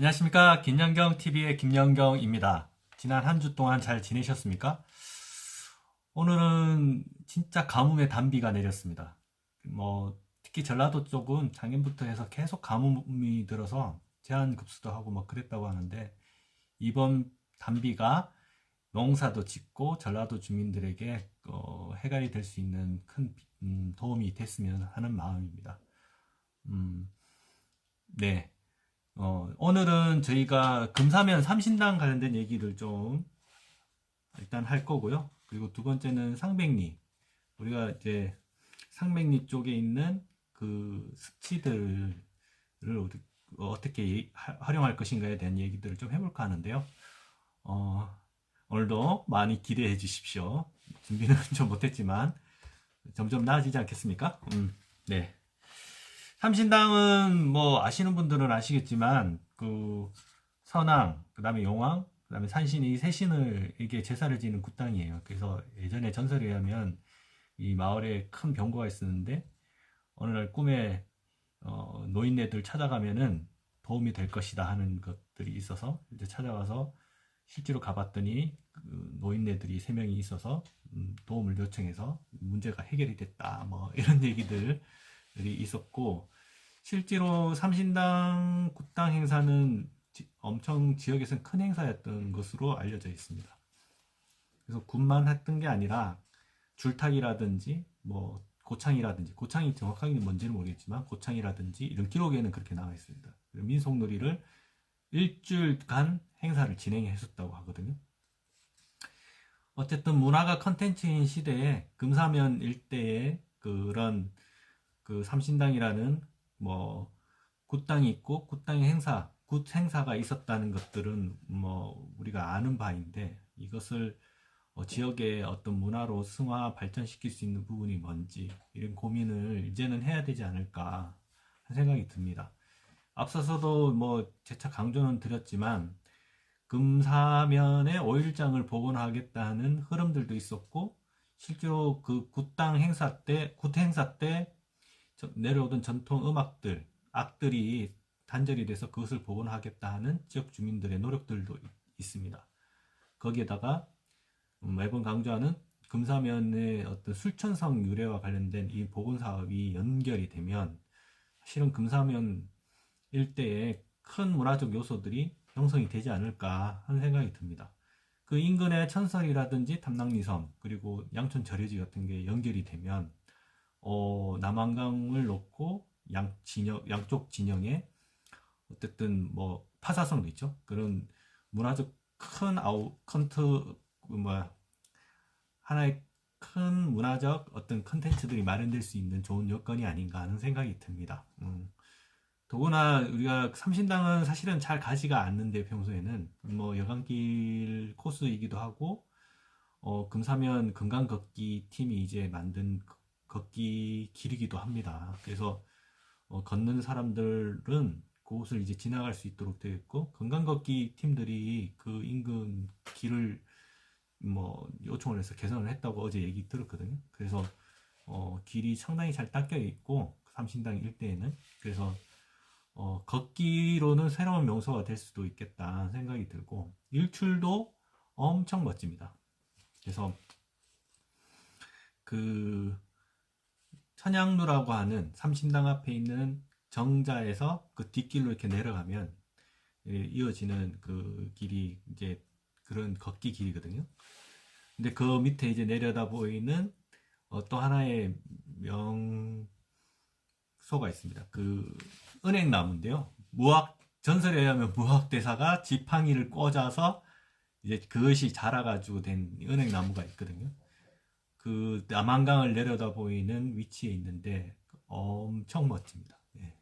안녕하십니까. 김연경TV의 김연경입니다. 지난 한 주 동안 잘 지내셨습니까? 오늘은 진짜 가뭄의 단비가 내렸습니다. 특히 전라도 쪽은 작년부터 해서 계속 가뭄이 들어서 제한급수도 하고 그랬다고 하는데, 이번 단비가 농사도 짓고 전라도 주민들에게 해결이 될 수 있는 큰 도움이 됐으면 하는 마음입니다. 음, 네. 오늘은 저희가 금사면 삼신당 관련된 얘기를 좀 일단 할 거고요. 그리고 두 번째는 상백리. 우리가 이제 상백리 쪽에 있는 그 습지들을 어떻게 활용할 것인가에 대한 얘기들을 좀 해볼까 하는데요. 어, 오늘도 많이 기대해 주십시오. 준비는 좀 못했지만 점점 나아지지 않겠습니까? 네. 삼신당은 아시는 분들은 아시겠지만 그 선왕, 그다음에 용왕, 그다음에 산신 이 세 신을에게 제사를 지는 굿당이에요. 그래서 예전에 전설에 의하면 이 마을에 큰 병거가 있었는데 어느 날 꿈에 노인네들 찾아가면은 도움이 될 것이다 하는 것들이 있어서 이제 찾아가서 실제로 가봤더니 그 노인네들이 세 명이 있어서 도움을 요청해서 문제가 해결이 됐다. 이런 얘기들이 있었고, 실제로 삼신당 굿당 행사는 엄청 지역에서는 큰 행사였던 것으로 알려져 있습니다. 그래서 굿만 했던 게 아니라 줄타기라든지 고창이라든지, 고창이 정확하게는 뭔지는 모르겠지만 고창이라든지 이런 기록에는 그렇게 나와 있습니다. 민속놀이를 일주일간 행사를 진행했었다고 하거든요. 어쨌든 문화가 컨텐츠인 시대에 금사면 일대에 그런 그 삼신당이라는 굿당이 있고 굿당의 행사, 굿 행사가 있었다는 것들은 우리가 아는 바인데, 이것을 지역의 어떤 문화로 승화 발전시킬 수 있는 부분이 뭔지 이런 고민을 이제는 해야 되지 않을까 하는 생각이 듭니다. 앞서서도 재차 강조는 드렸지만 금사면에 오일장을 복원하겠다는 흐름들도 있었고, 실제로 그 굿당 행사 때, 굿 행사 때 내려오던 전통 음악들, 악들이 단절이 돼서 그것을 복원하겠다 하는 지역 주민들의 노력들도 있습니다. 거기에다가 매번 강조하는 금사면의 어떤 술천성 유래와 관련된 이 복원 사업이 연결이 되면 실은 금사면 일대에 큰 문화적 요소들이 형성이 되지 않을까 하는 생각이 듭니다. 그 인근의 천설이라든지 탐낭리섬, 그리고 양촌 절여지 같은 게 연결이 되면 남한강을 놓고 양쪽 진영에 어쨌든 파사성도 있죠. 그런 문화적 큰 하나의 큰 문화적 어떤 컨텐츠들이 마련될 수 있는 좋은 여건이 아닌가 하는 생각이 듭니다. 더구나 우리가 삼신당은 사실은 잘 가지가 않는데, 평소에는 여간길 코스이기도 하고 금사면 금강 걷기 팀이 이제 만든 걷기 길이기도 합니다. 그래서 걷는 사람들은 그곳을 이제 지나갈 수 있도록 되어 있고, 금강 걷기 팀들이 그 인근 길을 요청을 해서 개선을 했다고 어제 얘기 들었거든요. 그래서 길이 상당히 잘 닦여 있고, 삼신당 일대에는. 그래서 걷기로는 새로운 명소가 될 수도 있겠다 생각이 들고, 일출도 엄청 멋집니다. 그래서 그 천양루라고 하는 삼신당 앞에 있는 정자에서 그 뒷길로 이렇게 내려가면 이어지는 그 길이 이제 그런 걷기 길이거든요. 근데 그 밑에 이제 내려다 보이는 또 하나의 명소가 있습니다. 그 은행나무인데요. 전설에 의하면 무학대사가 지팡이를 꽂아서 이제 그것이 자라가지고 된 은행나무가 있거든요. 그 남한강을 내려다 보이는 위치에 있는데 엄청 멋집니다. 예.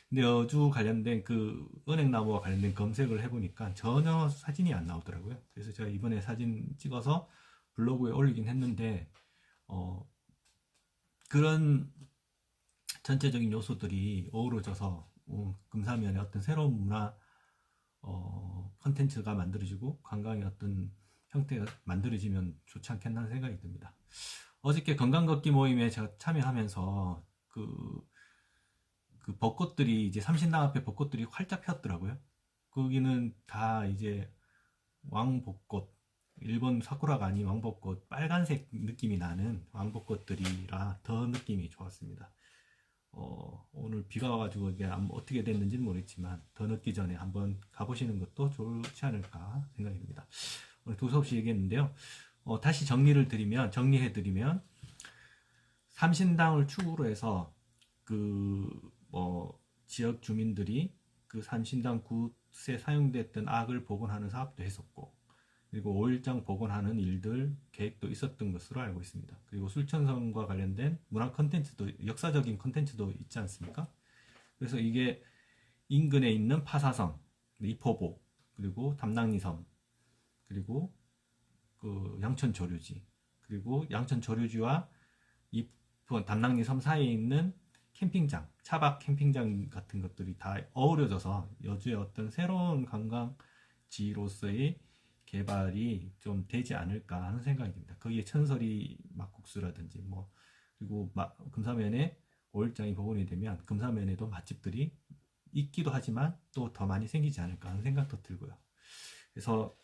근데 여주 관련된 그 은행나무와 관련된 검색을 해보니까 전혀 사진이 안 나오더라고요. 그래서 제가 이번에 사진 찍어서 블로그에 올리긴 했는데, 그런 전체적인 요소들이 어우러져서 금사면의 어떤 새로운 문화 컨텐츠가 만들어지고 관광의 어떤 형태가 만들어지면 좋지 않겠나 하는 생각이 듭니다. 어저께 건강걷기 모임에 제가 참여하면서 그 벚꽃들이 이제 삼신당 앞에 벚꽃들이 활짝 폈더라고요. 거기는 다 이제 왕벚꽃, 일본 사쿠라가 아닌 왕벚꽃, 빨간색 느낌이 나는 왕벚꽃들이라 더 느낌이 좋았습니다. 오늘 비가 와가지고 이게 어떻게 됐는지는 모르겠지만 더 늦기 전에 한번 가보시는 것도 좋지 않을까 생각이 듭니다. 오늘 두서없이 얘기했는데요. 다시 정리해드리면 삼신당을 축으로 해서 지역 주민들이 그 삼신당 굿에 사용됐던 악을 복원하는 사업도 했었고, 그리고 5일장 복원하는 일들 계획도 있었던 것으로 알고 있습니다. 그리고 술천성과 관련된 문화 컨텐츠도, 역사적인 컨텐츠도 있지 않습니까? 그래서 이게 인근에 있는 파사성, 이포보, 그리고 담낭리섬, 그리고 그 양천조류지, 그리고 양천조류지와 이 담낭리섬 사이에 있는 캠핑장, 차박 캠핑장 같은 것들이 다 어우러져서 여주의 어떤 새로운 관광지로서의 개발이 좀 되지 않을까 하는 생각이 듭니다. 거기에 천설이 막국수라든지 그리고 금사면에 5일장이 복원이 되면 금사면에도 맛집들이 있기도 하지만 또 더 많이 생기지 않을까 하는 생각도 들고요. 그래서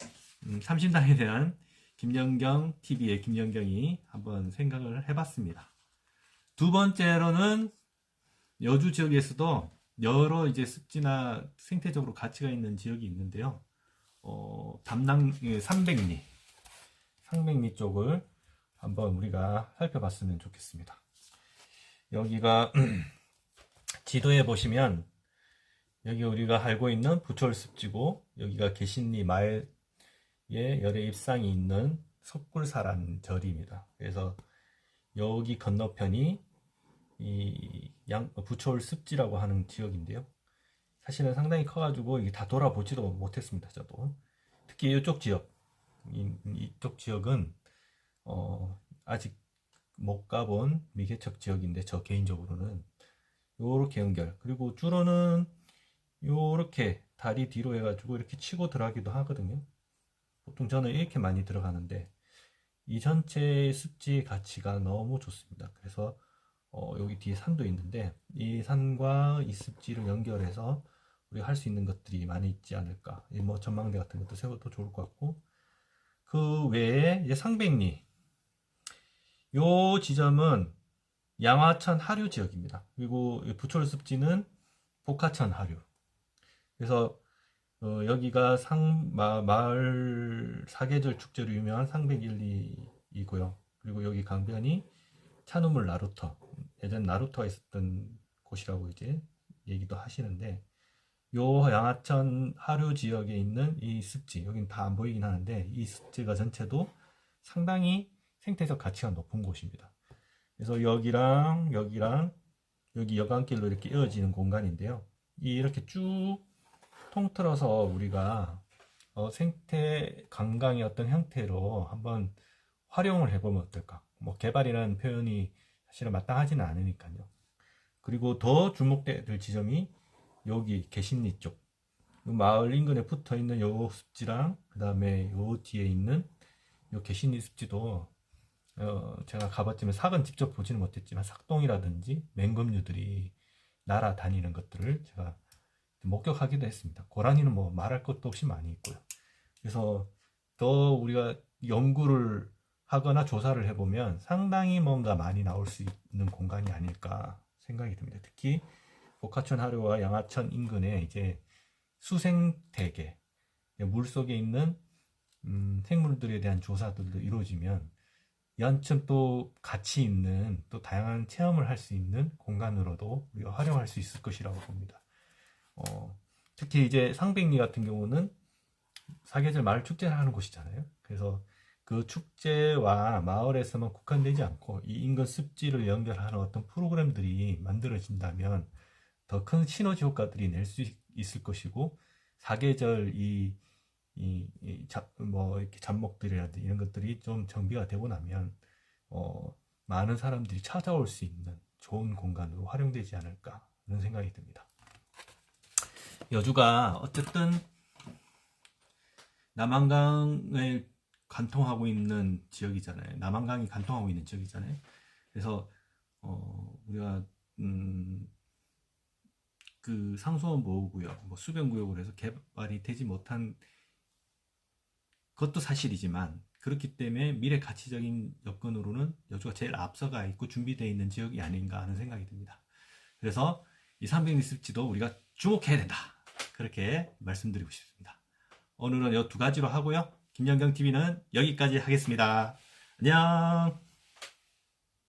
삼신당에 대한 김연경 TV의 김연경이 한번 생각을 해봤습니다. 두 번째로는 여주 지역에서도 여러 이제 습지나 생태적으로 가치가 있는 지역이 있는데요. 상백리 쪽을 한번 우리가 살펴봤으면 좋겠습니다. 여기가 지도에 보시면 여기 우리가 알고 있는 부철습지고, 여기가 개신리 마을에 열애 입상이 있는 석굴사라는 절입니다. 그래서 여기 건너편이 이 부철습지라고 하는 지역인데요. 사실은 상당히 커가지고 이게 다 돌아보지도 못했습니다. 저도 특히 이쪽 지역, 이쪽 지역은 아직 못 가본 미개척 지역인데, 저 개인적으로는 요렇게 연결, 그리고 주로는 요렇게 다리 뒤로 해가지고 이렇게 치고 들어가기도 하거든요. 보통 저는 이렇게 많이 들어가는데 이 전체 습지 가치가 너무 좋습니다. 그래서 여기 뒤에 산도 있는데 이 산과 이 습지를 연결해서 우리가 할 수 있는 것들이 많이 있지 않을까. 전망대 같은 것도 세워도 좋을 것 같고, 그 외에 이제 상백리, 요 지점은 양화천 하류 지역입니다. 그리고 부철습지는 복하천 하류. 그래서 여기가 마을 사계절 축제로 유명한 상백일리이고요. 그리고 여기 강변이 찬우물 나루터, 예전 나루터가 있었던 곳이라고 이제 얘기도 하시는데, 요 양화천 하류 지역에 있는 이 습지, 여긴 다 안 보이긴 하는데 이 습지가 전체도 상당히 생태적 가치가 높은 곳입니다. 그래서 여기랑 여기 여간길로 이렇게 이어지는 공간인데요. 이렇게 쭉 통틀어서 우리가 생태 관광의 어떤 형태로 한번 활용을 해보면 어떨까. 개발이라는 표현이 사실은 마땅하지는 않으니까요. 그리고 더 주목될 지점이 여기 개신리 쪽, 마을 인근에 붙어 있는 요 습지랑 그 다음에 요 뒤에 있는 요 개신리 습지도 제가 가봤지만 삭은 직접 보지는 못했지만 삭동이라든지 맹금류들이 날아다니는 것들을 제가 목격하기도 했습니다. 고라니는 말할 것도 없이 많이 있고요. 그래서 더 우리가 연구를 하거나 조사를 해보면 상당히 뭔가 많이 나올 수 있는 공간이 아닐까 생각이 듭니다. 특히 복하천 하류와 양화천 인근에 이제 수생태계, 물속에 있는 생물들에 대한 조사들도 이루어지면 연천 또 가치 있는 또 다양한 체험을 할 수 있는 공간으로도 우리가 활용할 수 있을 것이라고 봅니다. 특히 이제 상백리 같은 경우는 사계절 마을 축제를 하는 곳이잖아요. 그래서 그 축제와 마을에서만 국한되지 않고 이 인근 습지를 연결하는 어떤 프로그램들이 만들어진다면 더 큰 시너지 효과들이 낼 수 있을 것이고, 사계절 이렇게 잡목들이라든지 이런 것들이 좀 정비가 되고 나면 많은 사람들이 찾아올 수 있는 좋은 공간으로 활용되지 않을까 하는 생각이 듭니다. 여주가 어쨌든 남한강을 관통하고 있는 지역이잖아요. 남한강이 관통하고 있는 지역이잖아요. 그래서 우리가 그 상수원 보호구역, 뭐 수변구역으로 해서 개발이 되지 못한 것도 사실이지만, 그렇기 때문에 미래 가치적인 여건으로는 여주가 제일 앞서가 있고 준비되어 있는 지역이 아닌가 하는 생각이 듭니다. 그래서 이 300리스트도 우리가 주목해야 된다. 그렇게 말씀드리고 싶습니다. 오늘은 이 두 가지로 하고요. 김연경 TV는 여기까지 하겠습니다. 안녕.